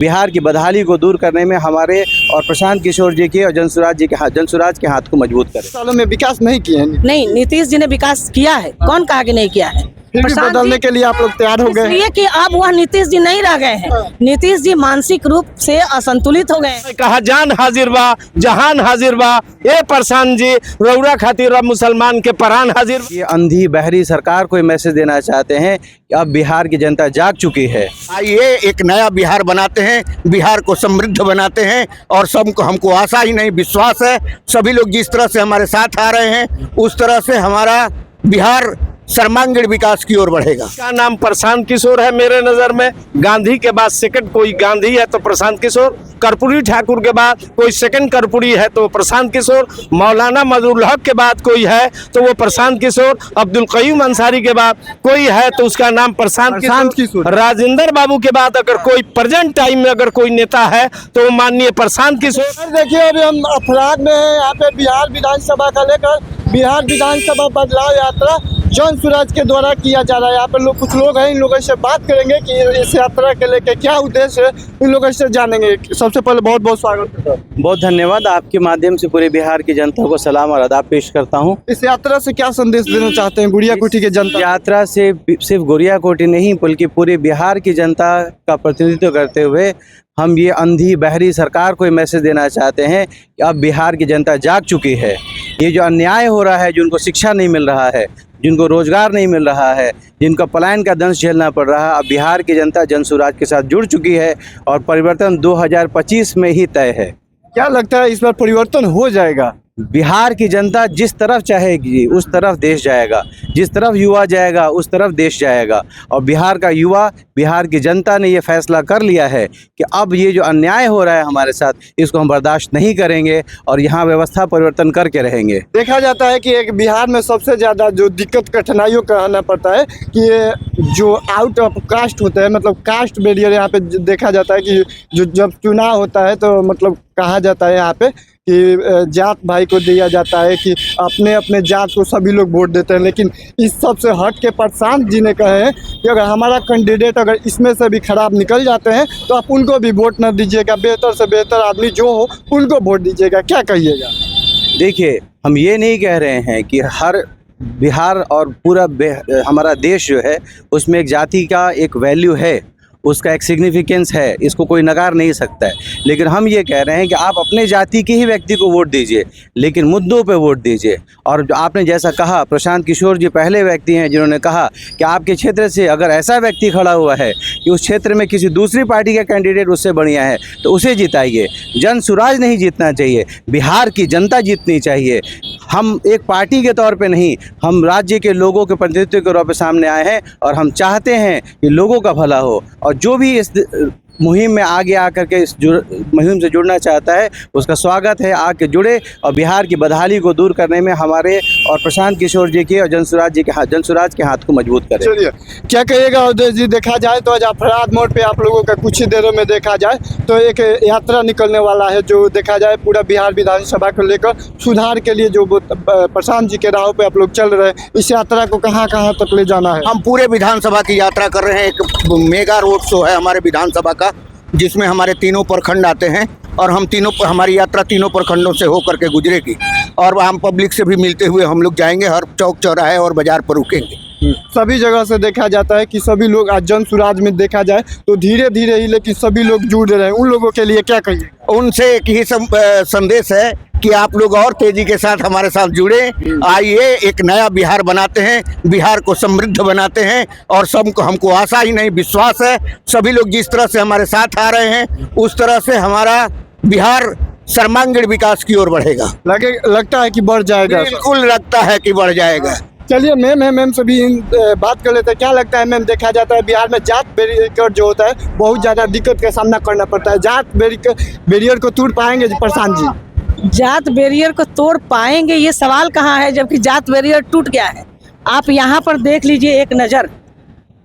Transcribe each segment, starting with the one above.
बिहार की बदहाली को दूर करने में हमारे और प्रशांत किशोर जी के और जनसुराज के हाथ को मजबूत करें। सालों में विकास नहीं किए हैं, नहीं, नीतीश जी ने विकास किया है, कौन कहा कि नहीं किया है। फिर भी प्रशांत बदलने जी के लिए आप लोग तैयार हो गए हैं। इसलिए कि अब वह नीतीश जी नहीं रह गए हैं। नीतीश जी मानसिक रूप से असंतुलित हो गए हैं। कहा जान हाजिर बा जहान हाजिर बा ए प्रशांत जी रौरा खातिर अब मुसलमान के परान हाजिर। ये अंधी बहरी सरकार को मैसेज देना चाहते हैं कि अब बिहार की जनता जाग चुकी है। आइए एक नया बिहार बनाते हैं, बिहार को समृद्ध बनाते हैं और सबको हमको आशा ही नहीं विश्वास है, सभी लोग जिस तरह से हमारे साथ आ रहे हैं उस तरह से हमारा बिहार सर्वांगीण विकास की ओर बढ़ेगा। का नाम प्रशांत किशोर है। मेरे नजर में गांधी के बाद सेकंड कोई गांधी है तो प्रशांत किशोर, कर्पूरी ठाकुर के बाद कोई सेकंड कर्पूरी है तो प्रशांत किशोर, मौलाना मजरूल हक के बाद कोई है तो वो प्रशांत किशोर, अब्दुल कयूम अंसारी के बाद कोई है तो उसका नाम प्रशांत किशोर, राजेंद्र बाबू के बाद अगर कोई प्रेजेंट टाइम में अगर कोई नेता है तो वो माननीय प्रशांत किशोर। देखिए अभी हम अफराद में हैं, यहाँ पे बिहार विधानसभा का लेकर बिहार विधानसभा बदलाव यात्रा जनसुराज के द्वारा किया जा रहा है। यहाँ पे कुछ लोग हैं, इन लोगों से बात करेंगे कि इस यात्रा के लेके क्या उद्देश्य है, इन लोगों से जानेंगे। सबसे पहले बहुत बहुत स्वागत है। बहुत धन्यवाद। आपके माध्यम से पूरे बिहार की जनता को सलाम और आदाब पेश करता हूँ। इस यात्रा से क्या संदेश देना चाहते हैं गुड़िया कोठी की जनता? यात्रा से सिर्फ गुड़िया कोठी नहीं बल्कि पूरे बिहार की जनता का प्रतिनिधित्व करते हुए हम ये अंधी बहरी सरकार को मैसेज देना चाहते हैं कि अब बिहार की जनता जाग चुकी है। ये जो अन्याय हो रहा है, जिनको शिक्षा नहीं मिल रहा है, जिनको रोजगार नहीं मिल रहा है, जिनका पलायन का दंश झेलना पड़ रहा है, अब बिहार की जनता जनसुराज के साथ जुड़ चुकी है और परिवर्तन 2025 में ही तय है। क्या लगता है इस बार परिवर्तन हो जाएगा? बिहार की जनता जिस तरफ चाहेगी उस तरफ देश जाएगा, जिस तरफ युवा जाएगा उस तरफ देश जाएगा। और बिहार का युवा, बिहार की जनता ने ये फैसला कर लिया है कि अब ये जो अन्याय हो रहा है हमारे साथ, इसको हम बर्दाश्त नहीं करेंगे और यहाँ व्यवस्था परिवर्तन करके रहेंगे। देखा जाता है कि एक बिहार में सबसे ज़्यादा जो दिक्कत कठिनाइयों का आना पड़ता है कि ये जो आउट ऑफ कास्ट होता है, मतलब कास्ट बैरियर यहाँ पे देखा जाता है कि जो जब चुनाव होता है तो मतलब कहा जाता है यहाँ पे कि जात भाई को दिया जाता है कि अपने अपने जात को सभी लोग वोट देते हैं। लेकिन इस सब से हट के प्रशांत जी ने कहे हैं कि अगर हमारा कैंडिडेट अगर इसमें से भी खराब निकल जाते हैं तो आप उनको भी वोट न दीजिएगा, बेहतर से बेहतर आदमी जो हो उनको वोट दीजिएगा। क्या कहिएगा? देखिए, हम ये नहीं कह रहे हैं कि हर बिहार और पूरा हमारा देश जो है उसमें एक जाति का एक वैल्यू है, उसका एक सिग्निफिकेंस है, इसको कोई नकार नहीं सकता है। लेकिन हम ये कह रहे हैं कि आप अपने जाति के ही व्यक्ति को वोट दीजिए, लेकिन मुद्दों पे वोट दीजिए। और जो आपने जैसा कहा, प्रशांत किशोर जी पहले व्यक्ति हैं जिन्होंने कहा कि आपके क्षेत्र से अगर ऐसा व्यक्ति खड़ा हुआ है कि उस क्षेत्र में किसी दूसरी पार्टी का कैंडिडेट उससे बढ़िया है तो उसे जिताइए। जनसुराज नहीं जीतना चाहिए, बिहार की जनता जीतनी चाहिए। हम एक पार्टी के तौर पे नहीं, हम राज्य के लोगों के प्रतिनिधित्व के तौर पे सामने आए हैं और हम चाहते हैं कि लोगों का भला हो। और जो भी इस मुहिम में आगे आकर के इस मुहिम से जुड़ना चाहता है उसका स्वागत है, आके जुड़े और बिहार की बदहाली को दूर करने में हमारे और प्रशांत किशोर जी के और जनसुराज के हाथ को मजबूत करें। चलिए, क्या कहिएगा उदय जी? देखा जाए तो आज अफराद मोड़ पे आप लोगों का कुछ ही देरों में देखा जाए तो एक यात्रा निकलने वाला है, जो देखा जाए पूरा बिहार विधानसभा को लेकर सुधार के लिए जो प्रशांत जी के राह पे आप लोग चल रहे हैं। इस यात्रा को कहाँ कहाँ तक ले जाना है? हम पूरे विधानसभा की यात्रा कर रहे हैं। एक मेगा रोड शो है हमारे विधानसभा का, जिसमें हमारे तीनों प्रखंड आते हैं और हम हमारी यात्रा तीनों प्रखंडों से होकर के गुजरेगी और हम पब्लिक से भी मिलते हुए हम लोग जाएंगे, हर चौक चौराहे और बाजार पर रुकेंगे। सभी जगह से देखा जाता है कि सभी लोग आज जनसुराज में देखा जाए तो धीरे धीरे ही लेकिन सभी लोग जुड़ रहे हैं। उन लोगों के लिए क्या कहिए? उनसे एक ही संदेश है कि आप लोग और तेजी के साथ हमारे साथ जुड़े। आइए एक नया बिहार बनाते हैं, बिहार को समृद्ध बनाते हैं और सबको हमको आशा ही नहीं विश्वास है, सभी लोग जिस तरह से हमारे साथ आ रहे हैं उस तरह से हमारा बिहार सर्वांगीण विकास की ओर बढ़ेगा। लगता है कि बढ़ जाएगा? बिल्कुल लगता है कि बढ़ जाएगा। चलिए मैम से भी बात कर लेते हैं। क्या लगता है मैम? देखा जाता है बिहार में जात बैरियर जो होता है बहुत ज़्यादा दिक्कत का सामना करना पड़ता है। जात बैरियर को तोड़ पाएंगे प्रशांत जी? जात बैरियर को तोड़ पाएंगे ये सवाल कहाँ है, जबकि जात बैरियर टूट गया है। आप यहाँ पर देख लीजिए एक नज़र,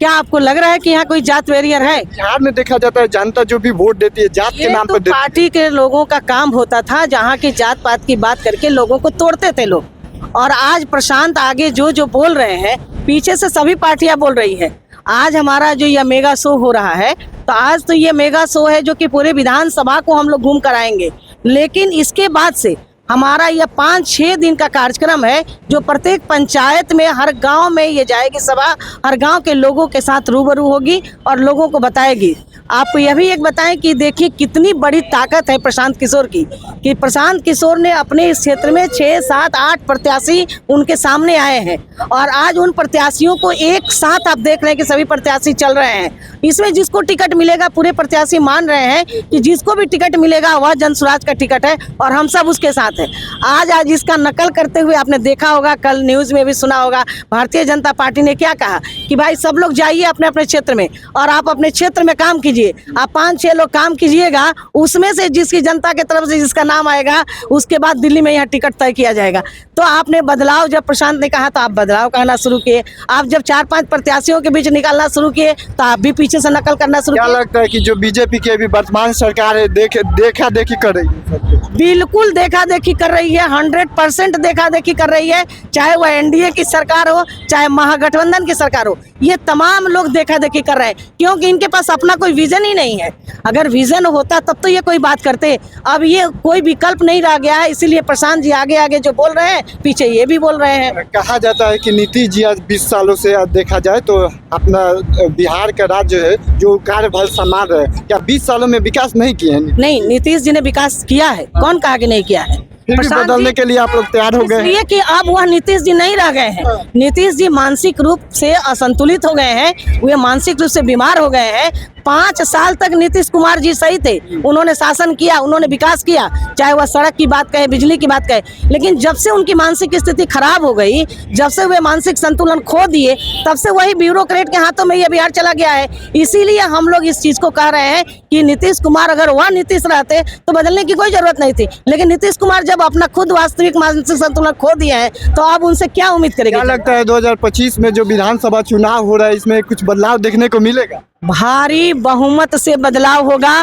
क्या आपको लग रहा है कि यहाँ कोई जात बैरियर है? बिहार में देखा जाता है जनता जो भी वोट देती है जात के नाम पर देती है। पार्टी के लोगों का काम होता था, जहाँ की जात पात की बात करके लोगों को तोड़ते थे लोग। और आज प्रशांत आगे जो बोल रहे हैं, पीछे से सभी पार्टियां बोल रही है। आज हमारा जो ये मेगा शो हो रहा है, तो आज तो ये मेगा शो है जो कि पूरे विधानसभा को हम लोग घूम कर आएंगे, लेकिन इसके बाद से हमारा यह 5-6 दिन का कार्यक्रम है जो प्रत्येक पंचायत में, हर गांव में ये जाएगी सभा, हर गांव के लोगों के साथ रूबरू होगी और लोगों को बताएगी। आपको यह भी एक बताएं कि देखिए कितनी बड़ी ताकत है प्रशांत किशोर की, कि प्रशांत किशोर ने अपने इस क्षेत्र में 6, 7, 8 प्रत्याशी उनके सामने आए हैं और आज उन प्रत्याशियों को एक साथ आप देख रहे हैं कि सभी प्रत्याशी चल रहे हैं। इसमें जिसको टिकट मिलेगा, पूरे प्रत्याशी मान रहे हैं कि जिसको भी टिकट मिलेगा वह जनसुराज का टिकट है और हम सब उसके साथ हैं। आज इसका नकल करते हुए आपने देखा होगा, कल न्यूज़ में भी सुना होगा, भारतीय जनता पार्टी ने क्या कहा कि भाई सब लोग जाइए अपने अपने क्षेत्र में और आप अपने क्षेत्र में काम कीजिए। आप 5-6 लोग काम कीजिएगा, उसमें से जिसकी जनता की तरफ से जिसका नाम आएगा उसके बाद दिल्ली में यहाँ टिकट तय किया जाएगा। तो आपने बदलाव, जब प्रशांत ने कहा तो आप बदलाव कहना शुरू किए। आप जब 4-5 प्रत्याशियों के बीच निकालना शुरू किए तो आप भी पीछे से नकल करना शुरू क्या किए। लगता है कि जो बीजेपी की अभी वर्तमान सरकार है देखा देखी कर रही है? बिल्कुल देखा देखी कर रही है, 100% देखा देखी कर रही है। चाहे वह एनडीए की सरकार हो, चाहे महागठबंधन की सरकार हो, ये तमाम लोग देखा देखी कर रहे हैं, क्योंकि इनके पास अपना कोई विजन ही नहीं है। अगर विजन होता तब तो ये कोई बात करते। अब ये कोई विकल्प नहीं रह गया है, इसीलिए प्रशांत जी आगे आगे जो बोल रहे हैं पीछे ये भी बोल रहे हैं। कहा जाता है कि नीतीश जी आज 20 सालों से देखा जाए तो अपना बिहार का राज्य है जो कार्यभार संभाल रहे हैं, क्या 20 सालों में विकास नहीं किए हैं? नहीं, नीतीश जी ने विकास किया है, कौन कहा कि नहीं किया है? फिर भी प्रशांत बदलने जी- के लिए आप लोग तैयार हो गए हैं? इसलिए कि अब वह नीतीश जी नहीं रह गए हैं। नीतीश जी मानसिक रूप से असंतुलित हो गए हैं, वे मानसिक रूप से बीमार हो गए हैं। 5 साल तक नीतीश कुमार जी सही थे, उन्होंने शासन किया, उन्होंने विकास किया, चाहे वह सड़क की बात कहे, बिजली की बात कहे, लेकिन जब से उनकी मानसिक स्थिति खराब हो गई, जब से वे मानसिक संतुलन खो दिए, तब से वही ब्यूरोक्रेट के हाथों में ये बिहार चला गया है। इसीलिए हम लोग इस चीज को कह रहे हैं कि नीतीश कुमार, अगर वह नीतीश रहते तो बदलने की कोई जरूरत नहीं थी, लेकिन नीतीश कुमार जब अपना खुद वास्तविक मानसिक संतुलन खो दिए हैं तो अब उनसे क्या उम्मीद करेंगे? क्या लगता है 2025 में जो विधानसभा चुनाव हो रहा है इसमें कुछ बदलाव देखने को मिलेगा? भारी बहुमत से बदलाव होगा।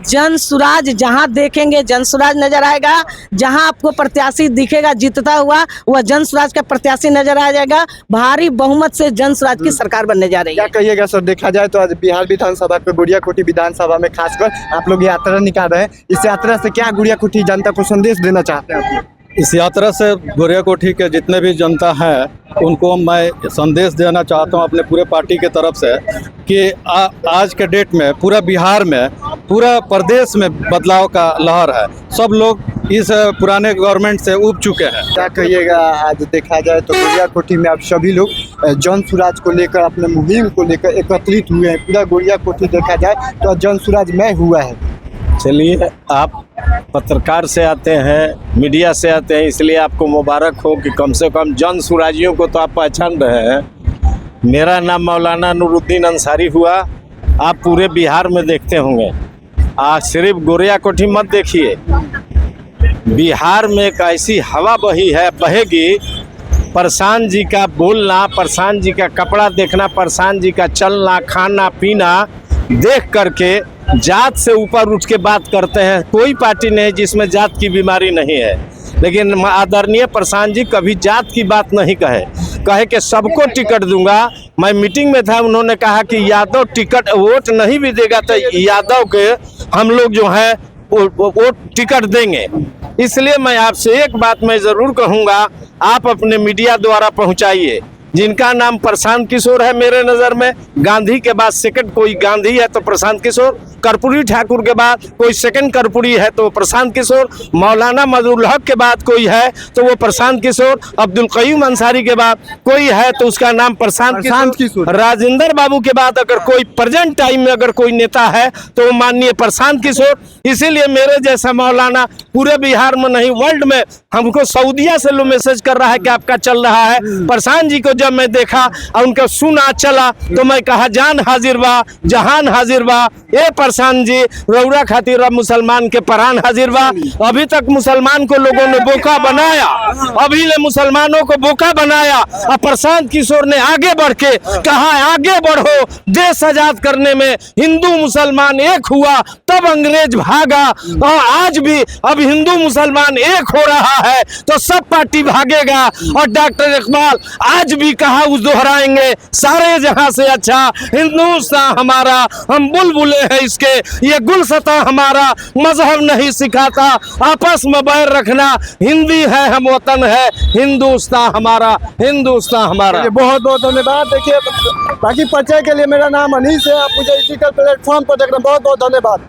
जन सुराज जहां देखेंगे जन सुराज नजर आएगा, जहां आपको प्रत्याशी दिखेगा जीतता हुआ वह जन सुराज का प्रत्याशी नजर आ जाएगा। भारी बहुमत से जन सुराज की सरकार बनने जा रही क्या है। कहिएगा सर, देखा जाए तो आज बिहार विधानसभा पे गुड़ियाकोठी विधानसभा में खासकर आप लोग यात्रा निकाल रहे हैं, इस यात्रा से क्या गुड़ियाकोठी जनता को संदेश देना चाहते हैं आप? इस यात्रा से गोरियाकोठी के जितने भी जनता हैं उनको मैं संदेश देना चाहता हूं अपने पूरे पार्टी के तरफ से कि आज के डेट में पूरा बिहार में, पूरा प्रदेश में बदलाव का लहर है। सब लोग इस पुराने गवर्नमेंट से उब चुके हैं। क्या कहिएगा, आज देखा जाए तो गुड़ियाकोठी में आप सभी लोग जन सुराज को लेकर, अपने मुहिम को लेकर एकत्रित हुए हैं। पूरा गुड़ियाकोठी देखा जाए तो जन सुराज में हुआ है। चलिए, आप पत्रकार से आते हैं, मीडिया से आते हैं, इसलिए आपको मुबारक हो कि कम से कम जन सुराजियों को तो आप पहचान रहे हैं। मेरा नाम मौलाना नूरुद्दीन अंसारी हुआ। आप पूरे बिहार में देखते होंगे, आज सिर्फ गोरियाकोठी मत देखिए, बिहार में एक ऐसी हवा बही है, बहेगी। प्रशांत जी का बोलना, प्रशांत जी का कपड़ा देखना, प्रशांत जी का चलना, खाना पीना देख करके जात से ऊपर उठ के बात करते हैं। कोई पार्टी नहीं जिसमें जात की बीमारी नहीं है, लेकिन आदरणीय प्रशांत जी कभी जात की बात नहीं कहे कि सबको टिकट दूंगा। मैं मीटिंग में था, उन्होंने कहा कि यादव टिकट वोट नहीं भी देगा तो यादव के हम लोग जो है वो टिकट देंगे। इसलिए मैं आपसे एक बात मैं ज़रूर कहूँगा, आप अपने मीडिया द्वारा पहुँचाइए। जिनका नाम प्रशांत किशोर है, मेरे नज़र में गांधी के बाद सेकंड कोई गांधी है तो प्रशांत किशोर, कर्पूरी ठाकुर के बाद कोई सेकंड कर्पूरी है तो प्रशांत किशोर, मौलाना मजरूल हक के बाद कोई है तो वो प्रशांत किशोर, अब्दुल कयूम अंसारी के बाद कोई है तो उसका नाम प्रशांत किशोर, राजेंद्र बाबू के बाद अगर कोई प्रेजेंट टाइम में अगर कोई नेता है तो वो माननीय प्रशांत किशोर। इसीलिए मेरे जैसा मौलाना पूरे बिहार में नहीं, वर्ल्ड में हमको सऊदिया से लो मैसेज कर रहा है कि आपका चल रहा है। प्रशांत जी को जब मैं देखा और उनका सुना चला तो मैं कहा जान हाजिर बा, जहान हाजिर बा, ये प्रशांत जी रौरा खातिर अब मुसलमान के परान हाजिर बा। अभी तक मुसलमान को लोगों ने बोका बनाया, अभी ले मुसलमानों को बोका बनाया। और प्रशांत किशोर ने आगे बढ़ के कहा आगे बढ़ो, देश आजाद करने में हिंदू मुसलमान एक हुआ तब अंग्रेज भागा, और आज भी अब हिंदू मुसलमान एक हो रहा है तो सब पार्टी भागेगा। और डॉक्टर इकबाल आज भी कहा उस दोहराएंगे, सारे जहां से अच्छा हिंदुस्तान हमारा, हम बुलबुले हैं इसके, ये गुलशता हमारा, मजहब नहीं सिखाता आपस में बैर रखना, हिंदी है हम वतन है, हिंदुस्तान हमारा, हिंदुस्तान हमारा। बहुत बहुत धन्यवाद। देखिए बाकी परिचय के लिए मेरा नाम अनीस है, आप मुझे डिजिटल प्लेटफॉर्म पर देखना बहुत बहुत धन्यवाद।